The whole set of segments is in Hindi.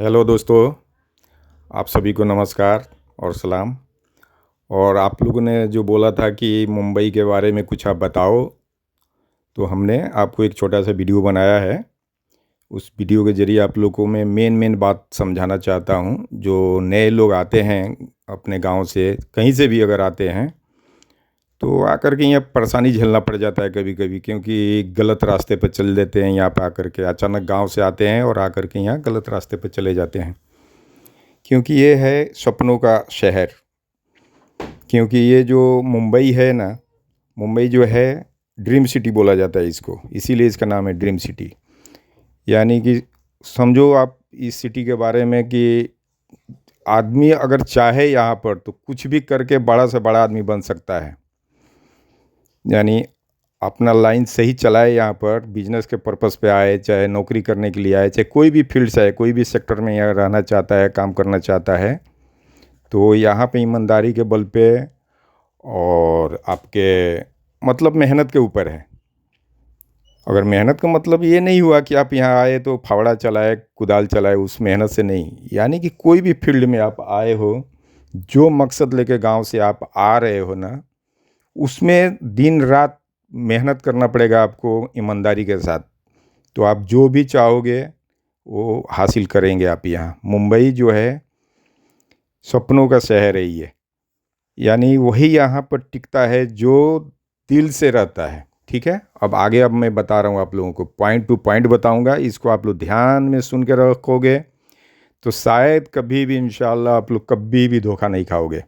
हेलो दोस्तों, आप सभी को नमस्कार और सलाम। और आप लोगों ने जो बोला था कि मुंबई के बारे में कुछ आप बताओ, तो हमने आपको एक छोटा सा वीडियो बनाया है। उस वीडियो के ज़रिए आप लोगों को मैं मेन बात समझाना चाहता हूँ। जो नए लोग आते हैं अपने गांव से, कहीं से भी अगर आते हैं, तो आकर के यहाँ परेशानी झेलना पड़ जाता है कभी कभी, क्योंकि गलत रास्ते पर चल देते हैं। यहाँ पर आकर के अचानक गांव से आते हैं और आकर के यहाँ गलत रास्ते पर चले जाते हैं, क्योंकि ये है सपनों का शहर। क्योंकि ये जो मुंबई है ना, मुंबई जो है ड्रीम सिटी बोला जाता है इसको, इसीलिए इसका नाम है ड्रीम सिटी। यानी कि समझो आप इस सिटी के बारे में कि आदमी अगर चाहे यहाँ पर तो कुछ भी करके बड़ा से बड़ा आदमी बन सकता है। यानी अपना लाइन सही चलाए, यहाँ पर बिजनेस के पर्पस पे आए, चाहे नौकरी करने के लिए आए, चाहे कोई भी फील्ड से आए, कोई भी सेक्टर में यहाँ रहना चाहता है, काम करना चाहता है, तो यहाँ पे ईमानदारी के बल पे और आपके मतलब मेहनत के ऊपर है। अगर मेहनत का मतलब ये नहीं हुआ कि आप यहाँ आए तो फावड़ा चलाए, कुदाल चलाए, उस मेहनत से नहीं। यानी कि कोई भी फील्ड में आप आए हो, जो मकसद लेके गांव से आप आ रहे हो ना, उसमें दिन रात मेहनत करना पड़ेगा आपको ईमानदारी के साथ। तो आप जो भी चाहोगे वो हासिल करेंगे आप यहाँ। मुंबई जो है सपनों का शहर है ये। यानी वही यहाँ पर टिकता है जो दिल से रहता है। ठीक है, अब मैं बता रहा हूँ आप लोगों को, पॉइंट टू पॉइंट बताऊँगा। इसको आप लोग ध्यान में सुन के रखोगे तो शायद कभी भी इंशाल्लाह आप लोग कभी भी धोखा नहीं खाओगे।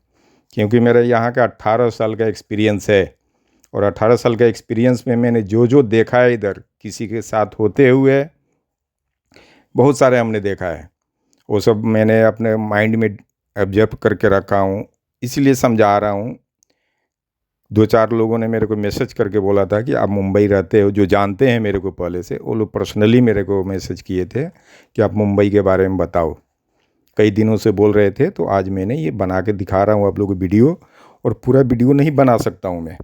क्योंकि मेरा यहाँ का 18 साल का एक्सपीरियंस है, और 18 साल का एक्सपीरियंस में मैंने जो जो देखा है इधर किसी के साथ होते हुए, बहुत सारे हमने देखा है। वो सब मैंने अपने माइंड में ऑब्जर्व करके रखा हूँ, इसलिए समझा रहा हूँ। 2-4 लोगों ने मेरे को मैसेज करके बोला था कि आप मुंबई रहते हो, जो जानते हैं मेरे को पहले से, वो लोग पर्सनली मेरे को मैसेज किए थे कि आप मुंबई के बारे में बताओ। कई दिनों से बोल रहे थे, तो आज मैंने ये बना के दिखा रहा हूँ आप लोगों को वीडियो। और पूरा वीडियो नहीं बना सकता हूँ मैं,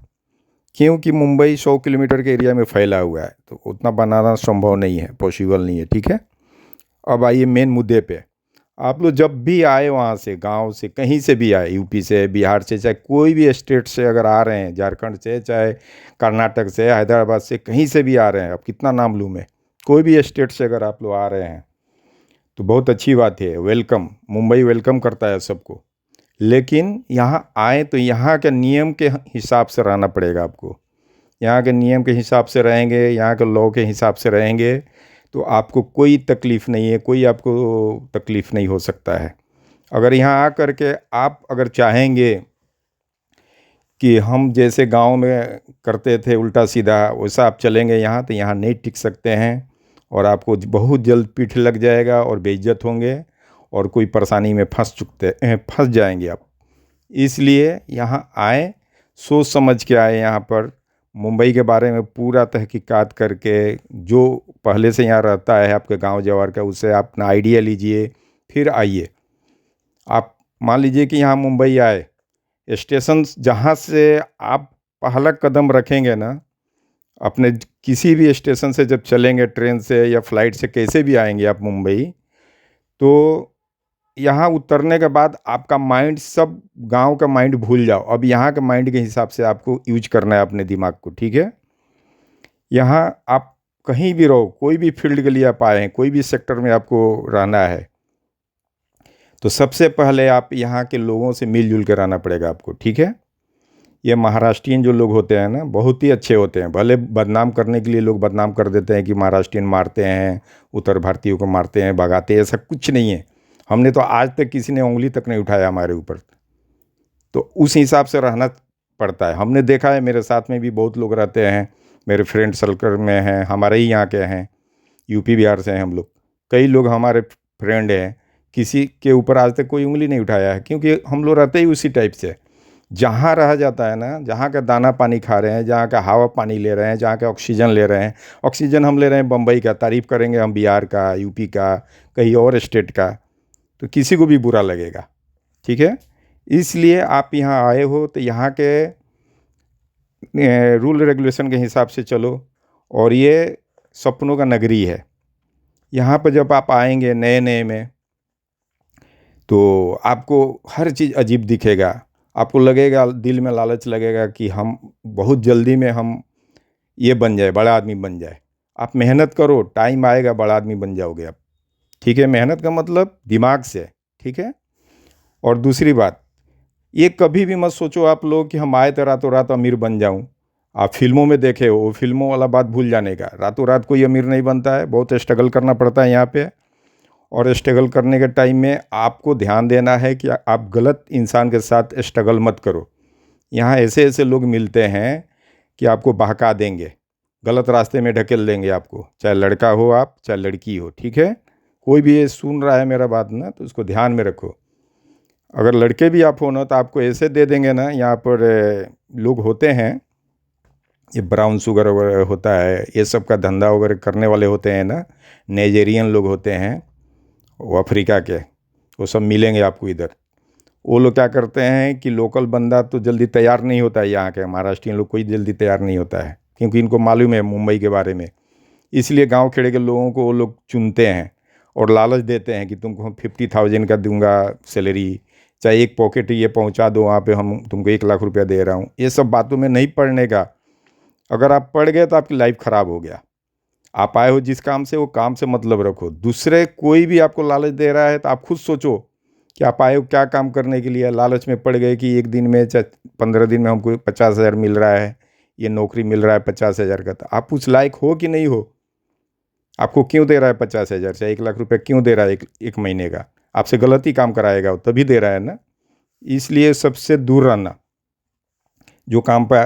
क्योंकि मुंबई 100 किलोमीटर के एरिया में फैला हुआ है, तो उतना बनाना संभव नहीं है, पॉसिबल नहीं है। ठीक है, अब आइए मेन मुद्दे पे। आप लोग जब भी आए, वहाँ से, गांव से, कहीं से भी आए, यूपी से, बिहार से, चाहे कोई भी स्टेट से अगर आ रहे हैं, झारखंड से, चाहे कर्नाटक से, हैदराबाद से, कहीं से भी आ रहे हैं, अब कितना नाम लूँ मैं, कोई भी स्टेट से अगर आप लोग आ रहे हैं तो बहुत अच्छी बात है, वेलकम। मुंबई वेलकम करता है सबको। लेकिन यहाँ आए तो यहाँ के नियम के हिसाब से रहना पड़ेगा आपको। यहाँ के नियम के हिसाब से रहेंगे, यहाँ के लॉ के हिसाब से रहेंगे, तो आपको कोई तकलीफ़ नहीं है, कोई आपको तकलीफ़ नहीं हो सकता है। अगर यहाँ आ कर के आप अगर चाहेंगे कि हम जैसे गांव में करते थे उल्टा सीधा, वैसा आप चलेंगे यहाँ, तो यहाँ नहीं टिक सकते हैं, और आपको बहुत जल्द पीठ लग जाएगा और बेइज्जत होंगे, और कोई परेशानी में फंस जाएंगे आप। इसलिए यहाँ आए, सोच समझ के आए यहाँ पर। मुंबई के बारे में पूरा तहकीकात करके, जो पहले से यहाँ रहता है आपके गांव जवार का, उससे आप अपना आइडिया लीजिए, फिर आइए। आप मान लीजिए कि यहाँ मुंबई आए, स्टेशन जहाँ से आप पहला कदम रखेंगे ना, अपने किसी भी स्टेशन से जब चलेंगे, ट्रेन से या फ्लाइट से, कैसे भी आएंगे आप मुंबई, तो यहाँ उतरने के बाद आपका माइंड, सब गांव का माइंड भूल जाओ। अब यहाँ के माइंड के हिसाब से आपको यूज करना है अपने दिमाग को। ठीक है, यहाँ आप कहीं भी रहो, कोई भी फील्ड के लिए आप आए हैं, कोई भी सेक्टर में आपको रहना है, तो सबसे पहले आप यहाँ के लोगों से मिलजुल के रहना पड़ेगा आपको। ठीक है, ये महाराष्ट्रियन जो लोग होते हैं ना, बहुत ही अच्छे होते हैं। भले बदनाम करने के लिए लोग बदनाम कर देते हैं कि महाराष्ट्रियन मारते हैं, उत्तर भारतीयों को मारते हैं, भगाते हैं, ऐसा कुछ नहीं है। हमने तो आज तक किसी ने उंगली तक नहीं उठाया हमारे ऊपर। तो उस हिसाब से रहना पड़ता है। हमने देखा है, मेरे साथ में भी बहुत लोग रहते हैं, मेरे फ्रेंड सर्कल में हैं, हमारे ही यहाँ के हैं, यूपी बिहार से हैं हम लोग। कई लोग हमारे फ्रेंड हैं, किसी के ऊपर आज तक कोई उंगली नहीं उठाया है, क्योंकि हम लोग रहते ही उसी टाइप से। जहाँ रहा जाता है ना, जहाँ का दाना पानी खा रहे हैं, जहाँ का हवा पानी ले रहे हैं, जहाँ का ऑक्सीजन ले रहे हैं, ऑक्सीजन हम ले रहे हैं बम्बई का, तारीफ़ करेंगे हम बिहार का, यूपी का, कहीं और स्टेट का, तो किसी को भी बुरा लगेगा। ठीक है, इसलिए आप यहाँ आए हो तो यहाँ के रूल रेगुलेशन के हिसाब से चलो। और ये सपनों का नगरी है। यहाँ पर जब आप आएंगे नए नए में, तो आपको हर चीज़ अजीब दिखेगा। आपको लगेगा, दिल में लालच लगेगा कि हम बहुत जल्दी में हम ये बन जाए, बड़ा आदमी बन जाए। आप मेहनत करो, टाइम आएगा बड़ा आदमी बन जाओगे आप। ठीक है, मेहनत का मतलब दिमाग से। ठीक है। और दूसरी बात, ये कभी भी मत सोचो आप लोग कि हम आए तो रातों रात अमीर बन जाऊं। आप फिल्मों में देखे हो, वो फिल्मों वाला बात भूल जाने का। रातों रात कोई अमीर नहीं बनता है, बहुत स्ट्रगल करना पड़ता है यहाँ पे। और स्ट्रगल करने के टाइम में आपको ध्यान देना है कि आप गलत इंसान के साथ स्ट्रगल मत करो। यहाँ ऐसे ऐसे लोग मिलते हैं कि आपको बहका देंगे, गलत रास्ते में ढकेल देंगे आपको, चाहे लड़का हो आप, चाहे लड़की हो। ठीक है, कोई भी ये सुन रहा है मेरा बात ना, तो उसको ध्यान में रखो। अगर लड़के भी आप हो ना, तो आपको ऐसे दे देंगे ना, यहाँ पर लोग होते हैं, ये ब्राउन शुगर वगैरह होता है, ये सब का धंधा वगैरह करने वाले होते हैं ना, नाइजेरियन लोग होते हैं, वो अफ्रीका के, वो सब मिलेंगे आपको इधर। वो लोग क्या करते हैं कि लोकल बंदा तो जल्दी तैयार नहीं होता है, यहाँ के महाराष्ट्रियन लोग कोई जल्दी तैयार नहीं होता है, क्योंकि इनको मालूम है मुंबई के बारे में। इसलिए गांव खेड़े के लोगों को वो लोग चुनते हैं और लालच देते हैं कि तुमको हम 50,000 का दूंगा सैलरी, चाहे एक पॉकेट ये पहुंचा दो वहाँ पे, हम तुमको 1 लाख रुपया दे रहा हूँ। ये सब बातों में नहीं पड़ने का। अगर आप पड़ गए तो आपकी लाइफ ख़राब हो गया। आप आए हो जिस काम से, वो काम से मतलब रखो। दूसरे कोई भी आपको लालच दे रहा है तो आप खुद सोचो कि आप आए हो क्या काम करने के लिए। लालच में पड़ गए कि एक दिन में, चाहे 15 दिन में हमको 50,000 मिल रहा है, ये नौकरी मिल रहा है 50,000 का, तो आप उस लायक हो कि नहीं हो? आपको क्यों दे रहा है 50,000, चाहे 1 लाख रुपया क्यों दे रहा है एक महीने का? आपसे गलत ही काम कराएगा वो, तभी दे रहा है ना। इसलिए सबसे दूर रहना। जो काम पर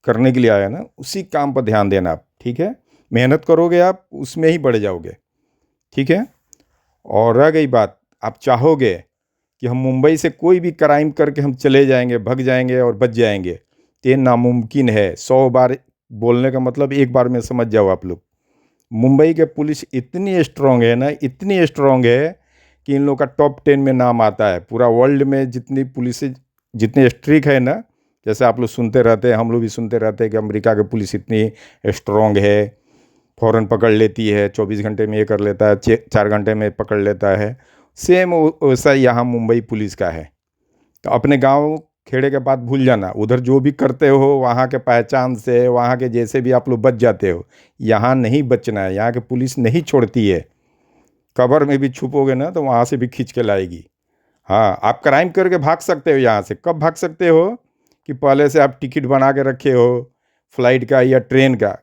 करने के लिए आया ना, उसी काम पर ध्यान देना आप। ठीक है, मेहनत करोगे आप, उसमें ही बढ़ जाओगे। ठीक है। और रह गई बात, आप चाहोगे कि हम मुंबई से कोई भी क्राइम करके हम चले जाएंगे, भग जाएंगे और बच जाएंगे, तो ये नामुमकिन है। 100 बार बोलने का मतलब एक बार में समझ जाओ आप लोग। मुंबई के पुलिस इतनी स्ट्रांग है ना, इतनी स्ट्रांग है कि इन लोग का टॉप 10 में नाम आता है पूरा वर्ल्ड में। जितनी पुलिस जितनी स्ट्रिक्ट है ना, जैसे आप लोग सुनते रहते हैं, हम लोग भी सुनते रहते हैं कि अमेरिका की पुलिस इतनी स्ट्रांग है, फ़ौरन पकड़ लेती है, 24 घंटे में ये कर लेता है, 4 घंटे में पकड़ लेता है। सेम वैसा यहाँ मुंबई पुलिस का है। तो अपने गांव खेड़े के बात भूल जाना, उधर जो भी करते हो वहाँ के पहचान से, वहाँ के जैसे भी आप लोग बच जाते हो, यहाँ नहीं बचना है। यहाँ के पुलिस नहीं छोड़ती है। कबर में भी छुपोगे ना, तो वहाँ से भी खींच के लाएगी। हाँ, आप क्राइम करके भाग सकते हो यहाँ से। कब भाग सकते हो? कि पहले से आप टिकट बना के रखे हो फ्लाइट का या ट्रेन का,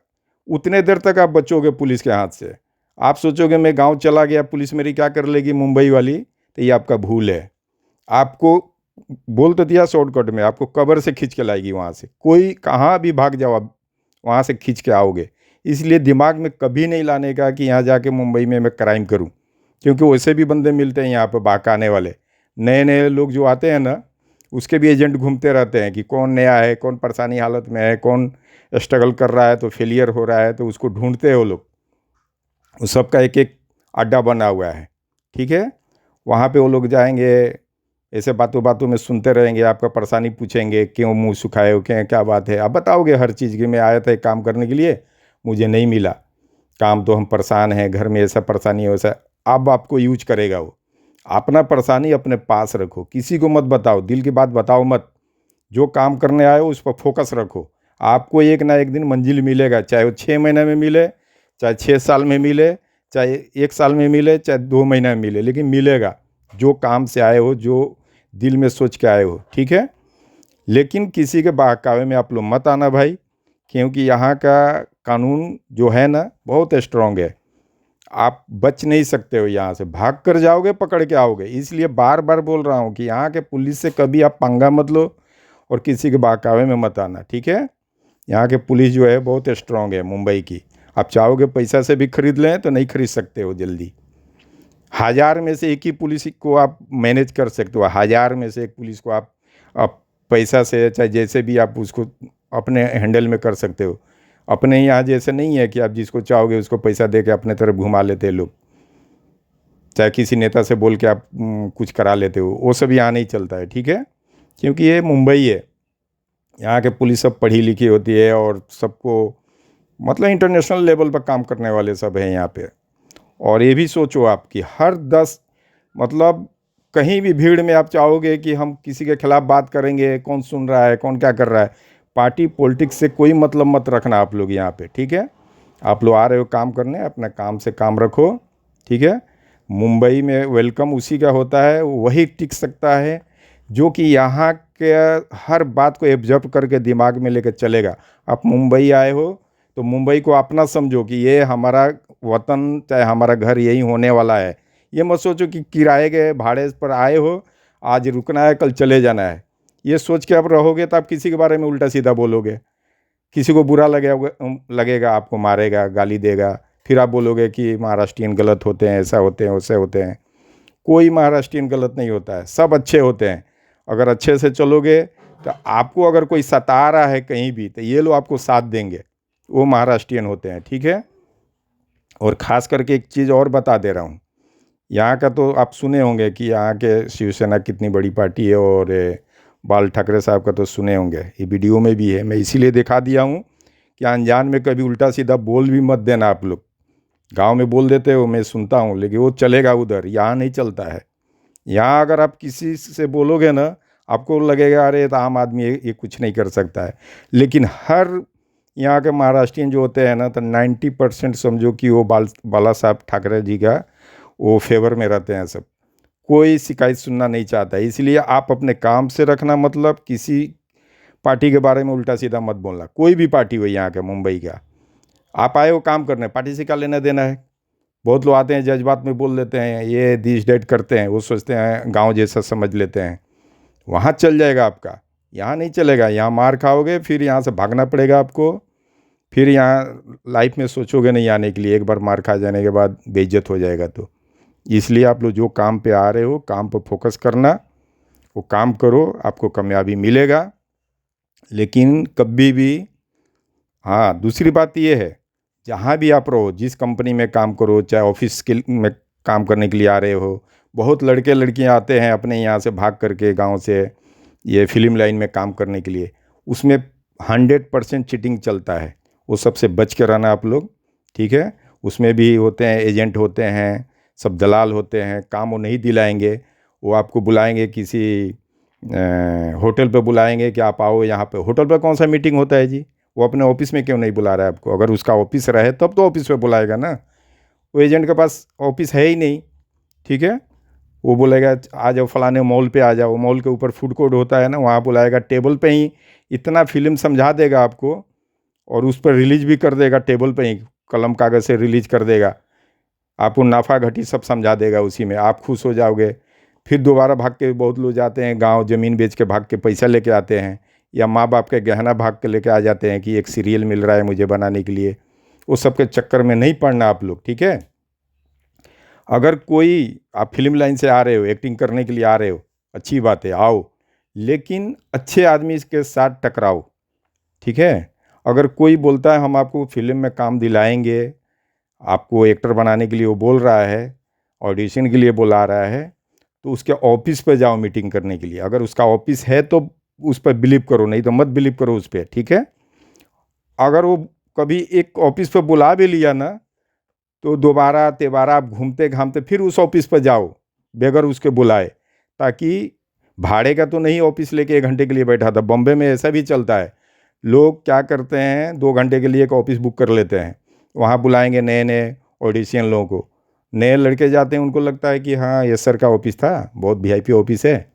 उतने देर तक आप बचोगे पुलिस के हाथ से। आप सोचोगे मैं गांव चला गया, पुलिस मेरी क्या कर लेगी मुंबई वाली, तो ये आपका भूल है। आपको बोल तो दिया शॉर्टकट में, आपको कबर से खींच के लाएगी वहाँ से। कोई कहाँ भी भाग जाओ आप, वहाँ से खींच के आओगे। इसलिए दिमाग में कभी नहीं लाने का कि यहाँ जाके मुंबई में मैं क्राइम करूँ, क्योंकि वैसे भी बंदे मिलते हैं यहाँ पर बहकाने वाले। नए नए लोग जो आते हैं ना, उसके भी एजेंट घूमते रहते हैं कि कौन नया है, कौन परेशानी हालत में है, कौन स्ट्रगल कर रहा है तो फेलियर हो रहा है, तो उसको ढूंढते हैं वो लोग। उस सब का एक एक अड्डा बना हुआ है। ठीक है। वहाँ पे वो लोग जाएंगे, ऐसे बातों बातों में सुनते रहेंगे, आपका परेशानी पूछेंगे, क्यों मुंह सुखाए हो, क्या बात है, आप बताओगे हर चीज़ की। मैं आया था एक काम करने के लिए, मुझे नहीं मिला काम, तो हम परेशान हैं, घर में ऐसा परेशानी है वैसा। अब आपको यूज करेगा वो। अपना परेशानी अपने पास रखो, किसी को मत बताओ, दिल की बात बताओ मत। जो काम करने आए हो उस पर फोकस रखो। आपको एक ना एक दिन मंजिल मिलेगा, चाहे वो 6 महीने में मिले, चाहे 6 साल में मिले, चाहे 1 साल में मिले, चाहे 2 महीने में मिले, लेकिन मिलेगा। जो काम से आए हो, जो दिल में सोच के आए हो। ठीक है। लेकिन किसी के बहकावे में आप लोग मत आना भाई, क्योंकि यहाँ का कानून जो है ना, बहुत स्ट्रांग है। आप बच नहीं सकते हो, यहाँ से भाग कर जाओगे पकड़ के आओगे। इसलिए बार बार बोल रहा हूँ कि यहाँ के पुलिस से कभी आप पंगा मत लो और किसी के बहकावे में मत आना। ठीक है। यहाँ के पुलिस जो है बहुत स्ट्रांग है मुंबई की। आप चाहोगे पैसा से भी खरीद लें तो नहीं खरीद सकते हो जल्दी। 1000 में से एक ही पुलिस को आप मैनेज कर सकते हो। 1000 में से एक पुलिस को आप पैसा से, चाहे जैसे भी आप उसको अपने हैंडल में कर सकते हो। अपने यहाँ जैसे नहीं है कि आप जिसको चाहोगे उसको पैसा दे के अपने तरफ घुमा लेते हैं लोग, चाहे किसी नेता से बोल के आप कुछ करा लेते हो, वो सब यहाँ नहीं चलता है। ठीक है। क्योंकि ये मुंबई है, यहाँ के पुलिस सब पढ़ी लिखी होती है और सबको मतलब इंटरनेशनल लेवल पर काम करने वाले सब हैं यहाँ पे। और ये भी सोचो आप कि हर 10 मतलब कहीं भी भीड़ में आप चाहोगे कि हम किसी के खिलाफ बात करेंगे, कौन सुन रहा है, कौन क्या कर रहा है, पार्टी पॉलिटिक्स से कोई मतलब मत रखना आप लोग यहाँ पे, ठीक है। आप लोग आ रहे हो काम करने, अपना काम से काम रखो, ठीक है। मुंबई में वेलकम उसी का होता है, वही टिक सकता है जो कि यहाँ के हर बात को एब्जॉर्ब करके दिमाग में लेकर चलेगा। आप मुंबई आए हो तो मुंबई को अपना समझो कि ये हमारा वतन, चाहे हमारा घर यही होने वाला है। ये मत सोचो कि किराए के भाड़े पर आए हो, आज रुकना है कल चले जाना है। ये सोच के आप रहोगे तो आप किसी के बारे में उल्टा सीधा बोलोगे, किसी को बुरा लगेगा, आपको मारेगा, गाली देगा, फिर आप बोलोगे कि महाराष्ट्रियन गलत होते हैं, ऐसा होते हैं, वैसे होते हैं। कोई महाराष्ट्रियन गलत नहीं होता है, सब अच्छे होते हैं। अगर अच्छे से चलोगे तो आपको अगर कोई सता रहा है कहीं भी तो ये लोग आपको साथ देंगे, वो महाराष्ट्रियन होते हैं, ठीक है। और ख़ास करके एक चीज़ और बता दे रहा हूँ, यहाँ का तो आप सुने होंगे कि यहाँ के शिवसेना कितनी बड़ी पार्टी है, और बाल ठाकरे साहब का तो सुने होंगे, ये वीडियो में भी है। मैं इसीलिए दिखा दिया हूँ कि अनजान में कभी उल्टा सीधा बोल भी मत देना आप लोग। गांव में बोल देते हो, मैं सुनता हूँ, लेकिन वो चलेगा उधर, यहाँ नहीं चलता है। यहाँ अगर आप किसी से बोलोगे ना, आपको लगेगा अरे ये तो आम आदमी है, ये कुछ नहीं कर सकता है। लेकिन हर यहाँ के महाराष्ट्रियन जो होते हैं ना, तो 90% समझो कि वो बाला साहब ठाकरे जी का वो फेवर में रहते हैं सब। कोई शिकायत सुनना नहीं चाहता है। इसलिए आप अपने काम से रखना, मतलब किसी पार्टी के बारे में उल्टा सीधा मत बोलना, कोई भी पार्टी हो यहाँ का, मुंबई का। आप आए हो काम करने, पार्टी से क्या लेना देना है। बहुत लोग आते हैं जज्बात में बोल देते हैं, ये दिस डेट करते हैं, वो सोचते हैं गांव जैसा समझ लेते हैं। वहाँ चल जाएगा आपका, यहाँ नहीं चलेगा। यहाँ मार खाओगे, फिर यहाँ से भागना पड़ेगा आपको, फिर यहाँ लाइफ में सोचोगे नहीं आने के लिए। एक बार मार खा जाने के बाद बेइज्जत हो जाएगा। तो इसलिए आप लोग जो काम पे आ रहे हो, काम पर फोकस करना, वो काम करो, आपको कामयाबी मिलेगा। लेकिन कभी भी, हाँ, दूसरी बात ये है, जहाँ भी आप रहो, जिस कंपनी में काम करो, चाहे ऑफिस के में काम करने के लिए आ रहे हो, बहुत लड़के लड़कियाँ आते हैं अपने यहाँ से भाग करके गांव से ये फिल्म लाइन में काम करने के लिए। उसमें 100% चीटिंग चलता है, वो सबसे बच के रहना आप लोग, ठीक है। उसमें भी होते हैं एजेंट, होते हैं सब दलाल होते हैं, काम वो नहीं दिलाएंगे। वो आपको बुलाएंगे किसी होटल पे, बुलाएंगे कि आप आओ यहाँ पे। होटल पे कौन सा मीटिंग होता है जी, वो अपने ऑफिस में क्यों नहीं बुला रहा है आपको। अगर उसका ऑफिस रहे तब तो ऑफिस पे बुलाएगा ना, वो एजेंट के पास ऑफिस है ही नहीं, ठीक है। वो बोलेगा आ जाओ फलाने मॉल पे आ जाओ, मॉल के ऊपर फूड कोर्ट होता है ना, वहाँ बुलाएगा, टेबल पे ही इतना फिल्म समझा देगा आपको, और उस पर रिलीज भी कर देगा, टेबल पे ही कलम कागज़ से रिलीज कर देगा। आपको नाफा घटी सब समझा देगा उसी में, आप खुश हो जाओगे। फिर दोबारा भाग के बहुत लोग जाते हैं गांव, ज़मीन बेच के भाग के पैसा लेके आते हैं, या माँ बाप के गहना भाग के लेके आ जाते हैं कि एक सीरियल मिल रहा है मुझे बनाने के लिए। वो सब के चक्कर में नहीं पड़ना आप लोग, ठीक है। अगर कोई, आप फिल्म लाइन से आ रहे हो, एक्टिंग करने के लिए आ रहे हो, अच्छी बात है, आओ, लेकिन अच्छे आदमी के साथ टकराओ, ठीक है। अगर कोई बोलता है हम आपको फिल्म में काम दिलाएंगे, आपको एक्टर बनाने के लिए वो बोल रहा है, ऑडिशन के लिए बुला रहा है, तो उसके ऑफिस पे जाओ मीटिंग करने के लिए। अगर उसका ऑफिस है तो उस पर बिलीव करो, नहीं तो मत बिलीव करो उस पर, ठीक है। अगर वो कभी एक ऑफिस पे बुला भी लिया ना, तो दोबारा तिबारा आप घूमते घामते फिर उस ऑफिस पर जाओ बगैर उसके बुलाए, ताकि भाड़े का तो नहीं ऑफिस लेके 1 घंटे के लिए बैठा था। बॉम्बे में ऐसा भी चलता है, लोग क्या करते हैं 2 घंटे के लिए एक ऑफिस बुक कर लेते हैं, वहाँ बुलाएंगे नए नए ऑडिशियन लोगों को। नए लड़के जाते हैं, उनको लगता है कि हाँ ये सर का ऑफिस था, बहुत वीआईपी ऑफिस है,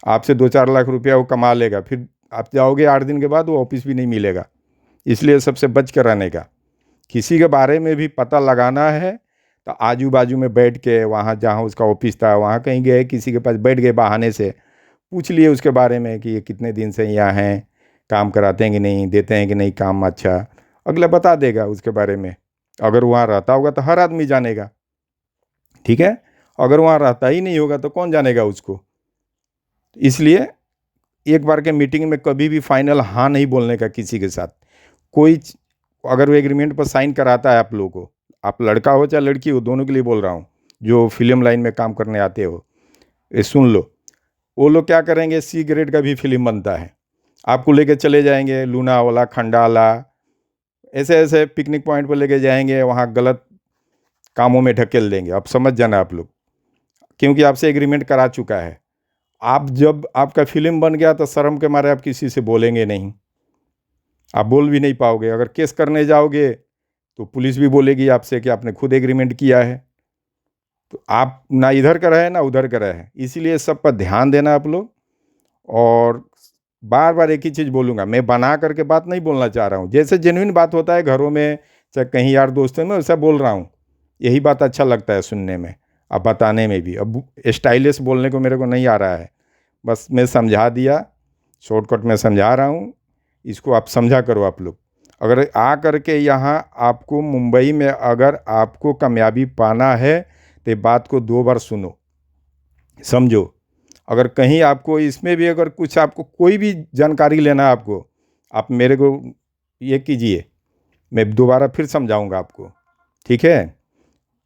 आपसे 2-4 लाख रुपया वो कमा लेगा। फिर आप जाओगे 8 दिन के बाद वो ऑफिस भी नहीं मिलेगा। इसलिए सबसे बच कर रहने का। किसी के बारे में भी पता लगाना है तो आजू बाजू में बैठ के, वहाँ जहाँ उसका ऑफिस था वहाँ कहीं गए, किसी के पास बैठ गए, बहाने से पूछ लिए उसके बारे में कि ये कितने दिन से यहाँ हैं, काम कराते हैं कि नहीं, देते हैं कि नहीं काम अच्छा, अगला बता देगा उसके बारे में। अगर वहाँ रहता होगा तो हर आदमी जानेगा, ठीक है। अगर वहाँ रहता ही नहीं होगा तो कौन जानेगा उसको। इसलिए एक बार के मीटिंग में कभी भी फाइनल हाँ नहीं बोलने का किसी के साथ। कोई अगर वो एग्रीमेंट पर साइन कराता है आप लोगों को, आप लड़का हो चाहे लड़की हो, दोनों के लिए बोल रहा हूँ, जो फिल्म लाइन में काम करने आते हो, ये सुन लो। वो लोग क्या करेंगे, सी ग्रेड का भी फिल्म बनता है, आपको लेके चले जाएंगे लोनावाला, खंडाला, ऐसे ऐसे पिकनिक पॉइंट पर लेके जाएंगे, वहाँ गलत कामों में ढकेल देंगे। अब समझ जाना आप लोग, क्योंकि आपसे एग्रीमेंट करा चुका है। आप जब आपका फिल्म बन गया तो शर्म के मारे आप किसी से बोलेंगे नहीं, आप बोल भी नहीं पाओगे। अगर केस करने जाओगे तो पुलिस भी बोलेगी आपसे कि आपने खुद एग्रीमेंट किया है। तो आप ना इधर का रहे ना उधर का रहे, इसीलिए सब पर ध्यान देना आप लोग। और बार बार एक ही चीज़ बोलूँगा, मैं बना करके बात नहीं बोलना चाह रहा हूँ। जैसे जेन्युइन बात होता है घरों में, चाहे कहीं यार दोस्तों में, वैसा बोल रहा हूँ। यही बात अच्छा लगता है सुनने में, अब बताने में भी। अब स्टाइलिश बोलने को मेरे को नहीं आ रहा है, बस मैं समझा दिया, शॉर्टकट में समझा रहा हूँ। इसको आप समझा करो आप लोग। अगर आ करके यहाँ आपको मुंबई में अगर आपको कामयाबी पाना है तो ये बात को 2 बार सुनो, समझो। अगर कहीं आपको इसमें भी अगर कुछ आपको कोई भी जानकारी लेना है आपको, आप मेरे को ये कीजिए, मैं दोबारा फिर समझाऊंगा आपको, ठीक है।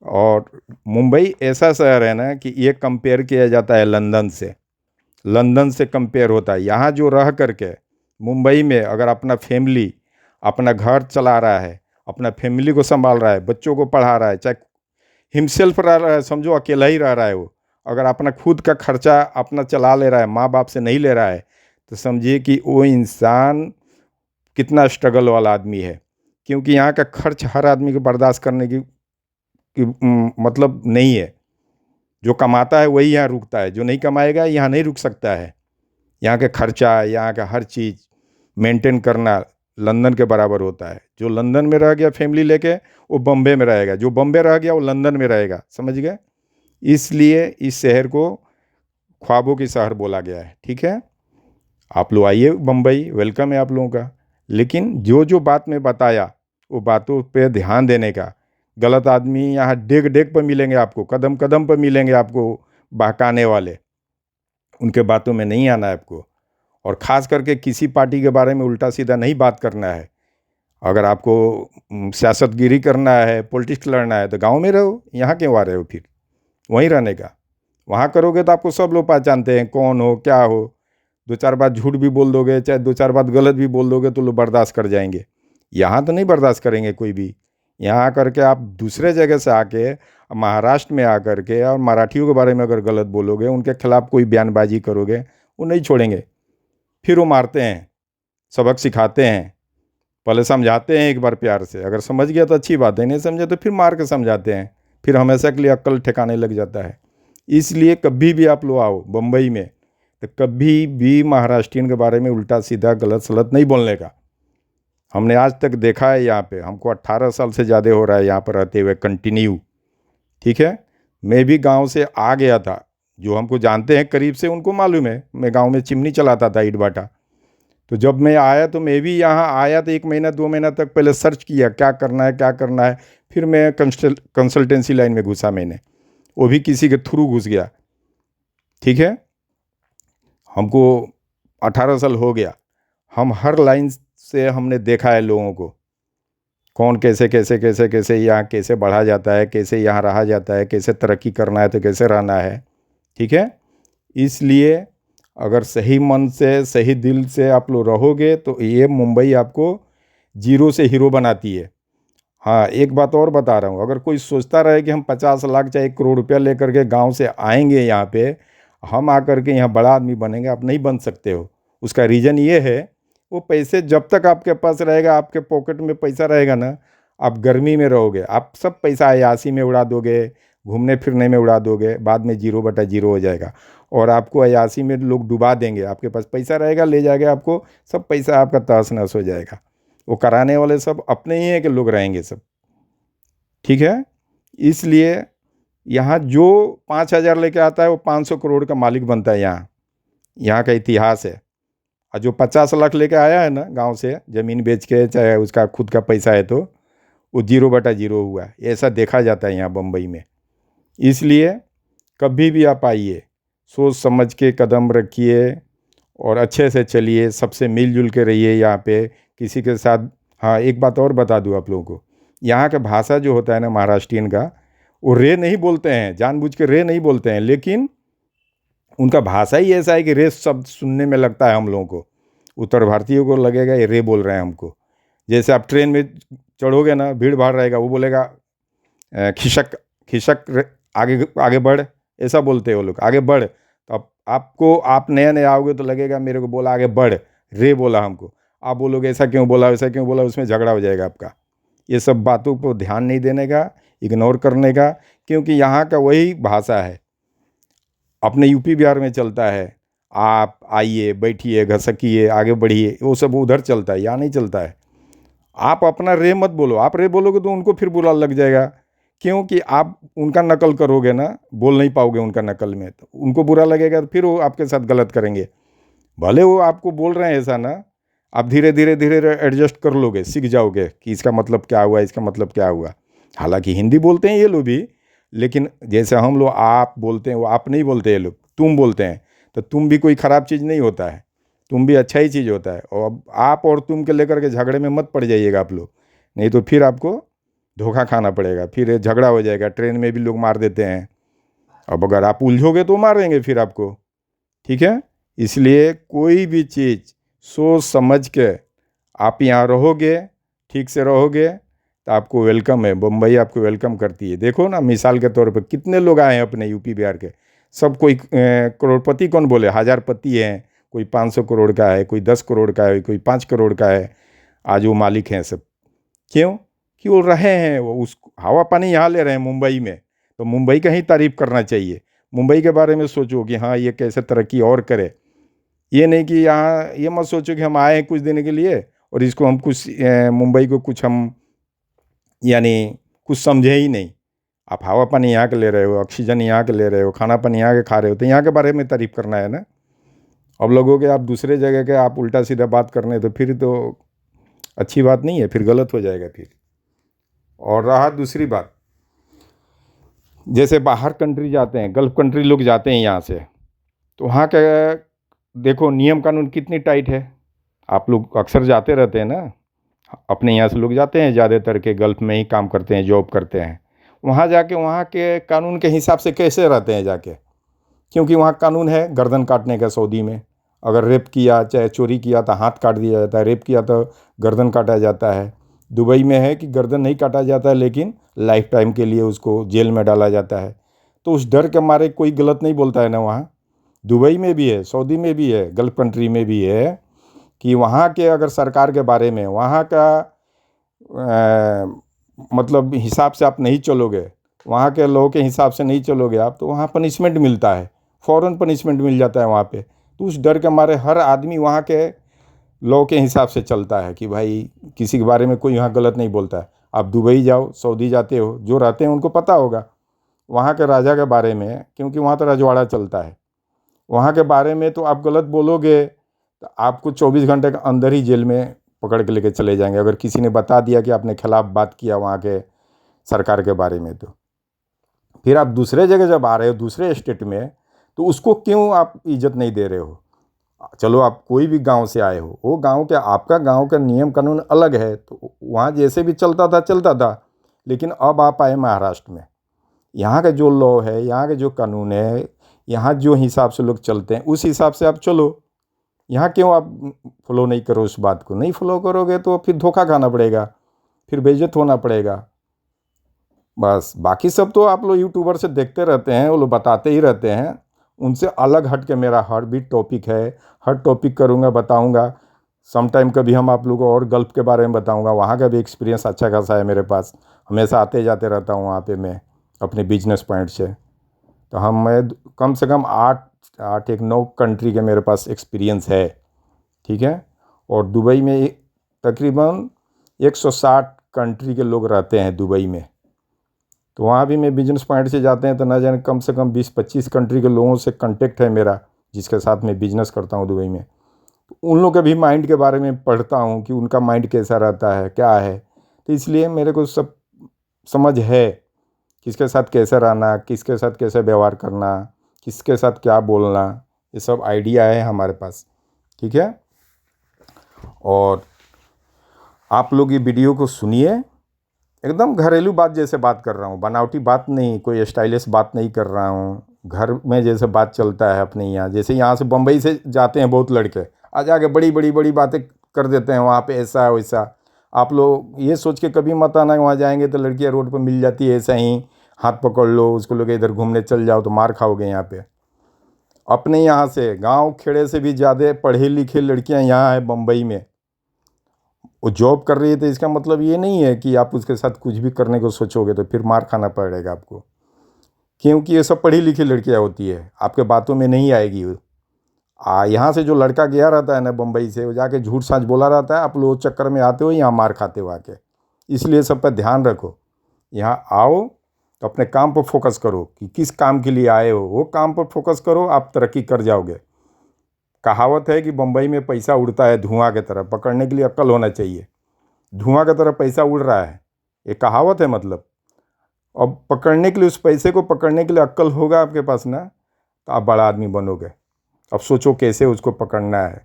और मुंबई ऐसा शहर है ना कि ये कंपेयर किया जाता है लंदन से, लंदन से कंपेयर होता है। यहाँ जो रह करके मुंबई में अगर अपना फैमिली, अपना घर चला रहा है, अपना फैमिली को संभाल रहा है, बच्चों को पढ़ा रहा है, चाहे हिमसेल्फ रह रहा है, समझो अकेला ही रह रहा है वो, अगर अपना खुद का खर्चा अपना चला ले रहा है, माँ बाप से नहीं ले रहा है, तो समझिए कि वो इंसान कितना स्ट्रगल वाला आदमी है। क्योंकि यहाँ का खर्च हर आदमी को बर्दाश्त करने की मतलब नहीं है। जो कमाता है वही यहाँ रुकता है, जो नहीं कमाएगा यहाँ नहीं रुक सकता है। यहाँ के खर्चा, यहाँ का हर चीज़ मेंटेन करना लंदन के बराबर होता है। जो लंदन में रह गया फैमिली लेके, वो बम्बे में रहेगा, जो बम्बे रह गया वो लंदन में रहेगा, समझ गए। इसलिए इस शहर को ख्वाबों की शहर बोला गया है, ठीक है। आप लोग आइए बम्बई, वेलकम है आप लोगों का। लेकिन जो जो बात मैं बताया वो बातों पे ध्यान देने का। गलत आदमी यहाँ डेग डेग पर मिलेंगे आपको, कदम कदम पर मिलेंगे आपको बहकाने वाले, उनके बातों में नहीं आना है आपको। और ख़ास करके किसी पार्टी के बारे में उल्टा सीधा नहीं बात करना है। अगर आपको सियासतगिरी करना है, पॉलिटिक्स लड़ना है, तो गांव में रहो, यहाँ क्यों आ रहे हो फिर? वहीं रहने का। वहाँ करोगे तो आपको सब लोग पहचानते हैं, कौन हो क्या हो। 2 4 बात झूठ भी बोल दोगे, चाहे 2 4 बात गलत भी बोल दोगे तो लोग बर्दाश्त कर जाएंगे। यहाँ तो नहीं बर्दाश्त करेंगे कोई भी। यहाँ आकर के आप दूसरे जगह से आके महाराष्ट्र में आकर के और मराठियों के बारे में अगर गलत बोलोगे, उनके खिलाफ कोई बयानबाजी करोगे, वो नहीं छोड़ेंगे। फिर वो मारते हैं, सबक सिखाते हैं, पहले समझाते हैं एक बार प्यार से, अगर समझ गया तो अच्छी बात है, नहीं समझे तो फिर मार के समझाते हैं, फिर हमेशा के लिए अक्ल ठिकाने लग जाता है। इसलिए कभी भी आप लोग आओ बम्बई में तो कभी भी महाराष्ट्रियन के बारे में उल्टा सीधा गलत सलत नहीं बोलने का। हमने आज तक देखा है यहाँ पे, हमको 18 साल से ज़्यादा हो रहा है यहाँ पर रहते हुए कंटिन्यू, ठीक है। मैं भी गांव से आ गया था, जो हमको जानते हैं करीब से उनको मालूम है, मैं गांव में चिमनी चलाता था, ईट भाटा। तो जब मैं आया तो मैं भी यहाँ आया तो 1 महीना 2 महीना तक पहले सर्च किया क्या करना है क्या करना है। फिर मैं कंसल्टेंसी लाइन में घुसा, मैंने वो भी किसी के थ्रू घुस गया, ठीक है। हमको 18 साल हो गया, हम हर लाइन से हमने देखा है लोगों को, कौन कैसे कैसे कैसे कैसे यहाँ कैसे बढ़ा जाता है, कैसे यहाँ रहा जाता है, कैसे तरक्की करना है तो कैसे रहना है, ठीक है। इसलिए अगर सही मन से सही दिल से आप लोग रहोगे तो ये मुंबई आपको जीरो से हीरो बनाती है। हाँ, एक बात और बता रहा हूँ, अगर कोई सोचता रहे कि हम 50 लाख चाहे 1 करोड़ रुपया लेकर के गांव से आएंगे यहाँ पे, हम आकर के यहाँ बड़ा आदमी बनेंगे, आप नहीं बन सकते हो। उसका रीज़न ये है, वो पैसे जब तक आपके पास रहेगा, आपके पॉकेट में पैसा रहेगा ना, आप गर्मी में रहोगे, आप सब पैसा अयासी में उड़ा दोगे, घूमने फिरने में उड़ा दोगे, बाद में 0/0 हो जाएगा। और आपको अयासी में लोग डुबा देंगे, आपके पास पैसा रहेगा ले जाएगा आपको, सब पैसा आपका तहस नहस हो जाएगा। वो कराने वाले सब अपने ही हैं कि लोग रहेंगे सब, ठीक है। इसलिए यहाँ जो 5,000 लेके आता है वो 500 करोड़ का मालिक बनता है। यहाँ का इतिहास है। और जो 50 लाख लेके आया है ना गांव से, ज़मीन बेच के, चाहे उसका खुद का पैसा है, तो वो 0/0 हुआ है। ऐसा देखा जाता है यहाँ बम्बई में। इसलिए कभी भी आप आइए, सोच समझ के कदम रखिए और अच्छे से चलिए, सबसे मिलजुल के रहिए यहाँ पे किसी के साथ। हाँ, एक बात और बता दूँ आप लोगों को, यहाँ का भाषा जो होता है ना महाराष्ट्रियन का, वो रे नहीं बोलते हैं, जानबूझ के रे नहीं बोलते हैं, लेकिन उनका भाषा ही ऐसा है कि रे शब्द सुनने में लगता है हम लोगों को। उत्तर भारतीयों को लगेगा ये रे बोल रहे हैं हमको। जैसे आप ट्रेन में चढ़ोगे ना, भीड़ भाड़ रहेगा, वो बोलेगा खिसक खिसक आगे आगे बढ़, ऐसा बोलते हैं वो लोग, आगे बढ़। तो अब आपको, आप नए नए आओगे तो लगेगा मेरे को बोला आगे बढ़, रे बोला हमको, आप बोलोगे ऐसा क्यों बोला वैसा क्यों बोला, उसमें झगड़ा हो जाएगा आपका। ये सब बातों को ध्यान नहीं देने का, इग्नोर करने का, क्योंकि यहाँ का वही भाषा है, अपने यूपी बिहार में चलता है। आप आइए, बैठिए, घसकिए, आगे बढ़िए, वो सब उधर चलता है, यहाँ नहीं चलता है। आप अपना रे मत बोलो, आप रे बोलोगे तो उनको फिर बुरा लग जाएगा, क्योंकि आप उनका नकल करोगे ना, बोल नहीं पाओगे उनका नकल में, तो उनको बुरा लगेगा, तो फिर वो आपके साथ गलत करेंगे। भले वो आपको बोल रहे हैं ऐसा ना, आप धीरे धीरे धीरे एडजस्ट कर लोगे, सीख जाओगे कि इसका मतलब क्या हुआ, इसका मतलब क्या हुआ। हालांकि हिंदी बोलते हैं ये लोग भी, लेकिन जैसे हम लोग आप बोलते हैं वो आप नहीं बोलते, ये लोग तुम बोलते हैं। तो तुम भी कोई ख़राब चीज़ नहीं होता है, तुम भी अच्छा ही चीज़ होता है। और अब आप और तुम के लेकर के झगड़े में मत पड़ जाइएगा आप लोग, नहीं तो फिर आपको धोखा खाना पड़ेगा, फिर झगड़ा हो जाएगा। ट्रेन में भी लोग मार देते हैं, अब अगर आप उलझोगे तो मारेंगे फिर आपको, ठीक है। इसलिए कोई भी चीज़ सोच समझ के आप यहाँ रहोगे, ठीक से रहोगे, तो आपको वेलकम है, बम्बई आपको वेलकम करती है। देखो ना, मिसाल के तौर पे कितने लोग आए हैं अपने यूपी बिहार के, सब कोई करोड़पति कौन बोले, हज़ारपति हैं, कोई 500 करोड़ का है, कोई 10 करोड़ का है, कोई 5 करोड़ का है, आज वो मालिक हैं सब। क्यों? कि वो रहे हैं, वो उस हवा पानी यहाँ ले रहे हैं मुंबई में, तो मुंबई का ही तारीफ करना चाहिए। मुंबई के बारे में सोचो कि हाँ ये कैसे तरक्की और करे, ये नहीं कि यहाँ ये मत सोचो कि हम आए हैं कुछ दिन के लिए और इसको हम कुछ मुंबई को कुछ हम यानी कुछ समझे ही नहीं। आप हवा पानी यहाँ के ले रहे हो, ऑक्सीजन यहाँ के ले रहे हो, खाना पानी यहाँ के खा रहे हो, तो यहाँ के बारे में तारीफ करना है ना। अब लोगों के आप दूसरे जगह के आप उल्टा सीधा बात करने, तो फिर तो अच्छी बात नहीं है, फिर गलत हो जाएगा फिर। और रहा दूसरी बात, जैसे बाहर कंट्री जाते हैं, गल्फ कंट्री लोग जाते हैं यहाँ से, तो वहाँ का देखो नियम कानून कितनी टाइट है। आप लोग अक्सर जाते रहते हैं ना, अपने यहाँ से लोग जाते हैं ज़्यादातर के गल्फ़ में ही काम करते हैं, जॉब करते हैं। वहाँ जाके वहाँ के कानून के हिसाब से कैसे रहते हैं जाके, क्योंकि वहाँ कानून है गर्दन काटने का। सऊदी में अगर रेप किया चाहे चोरी किया तो हाथ काट दिया जाता है, रेप किया तो गर्दन काटा जाता है। दुबई में है कि गर्दन नहीं काटा जाता है, लेकिन लाइफ टाइम के लिए उसको जेल में डाला जाता है। तो उस डर के मारे कोई गलत नहीं बोलता है ना वहाँ। दुबई में भी है, सऊदी में भी है, गल्फ़ कंट्री में भी है, कि वहाँ के अगर सरकार के बारे में, वहाँ का मतलब हिसाब से आप नहीं चलोगे, वहाँ के लोगों के हिसाब से नहीं चलोगे आप, तो वहाँ पनिशमेंट मिलता है, फ़ौरन पनिशमेंट मिल जाता है वहाँ पे। तो उस डर के मारे हर आदमी वहाँ के लॉ के हिसाब से चलता है कि भाई किसी के बारे में कोई यहाँ गलत नहीं बोलता है। आप दुबई जाओ, सऊदी जाते हो, जो रहते हैं उनको पता होगा वहाँ के राजा के बारे में, क्योंकि वहाँ तो रजवाड़ा चलता है। वहाँ के बारे में तो आप गलत बोलोगे तो आपको 24 घंटे के अंदर ही जेल में पकड़ के लेके चले जाएंगे, अगर किसी ने बता दिया कि आपने खिलाफ बात किया वहाँ के सरकार के बारे में। तो फिर आप दूसरे जगह जब आ रहे हो, दूसरे स्टेट में, तो उसको क्यों आप इज्जत नहीं दे रहे हो। चलो आप कोई भी गांव से आए हो, वो गांव के, आपका गांव का नियम कानून अलग है, तो वहाँ जैसे भी चलता था। लेकिन अब आप आए महाराष्ट्र में, यहाँ का जो लॉ है, यहाँ के जो कानून है, यहाँ जो हिसाब से लोग चलते हैं उस हिसाब से आप चलो। यहाँ क्यों आप फॉलो नहीं करो, उस बात को नहीं फॉलो करोगे तो फिर धोखा खाना पड़ेगा, फिर बेइज्जत होना पड़ेगा। बस बाकी सब तो आप लोग यूट्यूबर से देखते रहते हैं, वो लोग बताते ही रहते हैं। उनसे अलग हट के मेरा हर भी टॉपिक है, हर टॉपिक करूँगा, बताऊँगा। सम टाइम कभी हम आप लोगों को और गल्फ़ के बारे में बताऊँगा, वहाँ का भी एक्सपीरियंस अच्छा खासा है मेरे पास, हमेशा आते जाते रहता हूँ वहाँ पे मैं अपने बिजनेस पॉइंट से। तो मैं कम से कम 9 कंट्री के मेरे पास एक्सपीरियंस है, ठीक है। और दुबई में तकरीबन 160 कंट्री के लोग रहते हैं दुबई में। तो वहाँ भी मैं बिजनेस पॉइंट से जाते हैं तो ना जाने कम से कम 20-25 कंट्री के लोगों से कांटेक्ट है मेरा, जिसके साथ मैं बिजनेस करता हूँ दुबई में। तो उन लोगों के भी माइंड के बारे में पढ़ता हूँ कि उनका माइंड कैसा रहता है, क्या है। तो इसलिए मेरे को सब समझ है, किसके साथ कैसे रहना, किसके साथ कैसे व्यवहार करना, किसके साथ क्या बोलना, ये सब आइडिया है हमारे पास, ठीक है। और आप लोग ये वीडियो को सुनिए, एकदम घरेलू बात जैसे बात कर रहा हूँ, बनावटी बात नहीं, कोई स्टाइलिश बात नहीं कर रहा हूँ। घर में जैसे बात चलता है अपने यहाँ, जैसे यहाँ से बम्बई से जाते हैं बहुत लड़के, आ जाके बड़ी बड़ी बड़ी बातें कर देते हैं वहाँ पे, ऐसा वैसा। आप लोग ये सोच के कभी मत आना वहाँ जाएंगे तो लड़कियाँ रोड पर मिल जाती है ऐसा ही, हाथ पकड़ लो, उसको लेके इधर घूमने चल जाओ तो मार खाओगे यहाँ पे। अपने यहाँ से गांव खेड़े से भी ज़्यादा पढ़े लिखे लड़कियां यहाँ है बम्बई में, वो जॉब कर रही है। तो इसका मतलब ये नहीं है कि आप उसके साथ कुछ भी करने को सोचोगे तो फिर मार खाना पड़ेगा आपको, क्योंकि ये सब पढ़ी लिखी लड़कियां होती है, आपके बातों में नहीं आएगी वो। यहाँ से जो लड़का गया रहता है ना बम्बई से, वो जाके झूठ साँच बोला रहता है, आप लोग चक्कर में आते हो यहाँ मार खाते हो आके। इसलिए सब पर ध्यान रखो, यहाँ आओ तो अपने काम पर फोकस करो कि किस काम के लिए आए हो, वो काम पर फोकस करो, आप तरक्की कर जाओगे। कहावत है कि बम्बई में पैसा उड़ता है धुआं की तरह, पकड़ने के लिए अक्ल होना चाहिए। धुआं की तरह पैसा उड़ रहा है, ये कहावत है मतलब। अब पकड़ने के लिए, उस पैसे को पकड़ने के लिए अक्ल होगा आपके पास ना, तो आप बड़ा आदमी बनोगे। अब सोचो कैसे उसको पकड़ना है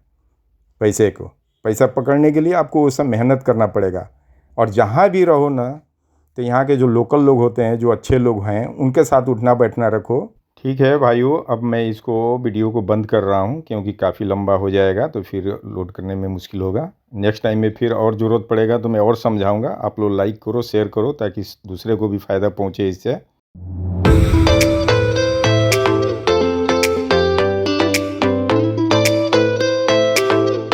पैसे को। पैसा पकड़ने के लिए आपको वो सब मेहनत करना पड़ेगा। और जहाँ भी रहो ना, तो यहाँ के जो लोकल लोग होते हैं, जो अच्छे लोग हैं, उनके साथ उठना बैठना रखो। ठीक है भाइयों, अब मैं इसको वीडियो को बंद कर रहा हूँ, क्योंकि काफ़ी लंबा हो जाएगा तो फिर लोड करने में मुश्किल होगा। नेक्स्ट टाइम में फिर और ज़रूरत पड़ेगा तो मैं और समझाऊँगा। आप लोग लाइक करो, शेयर करो, ताकि दूसरे को भी फ़ायदा पहुँचे इससे।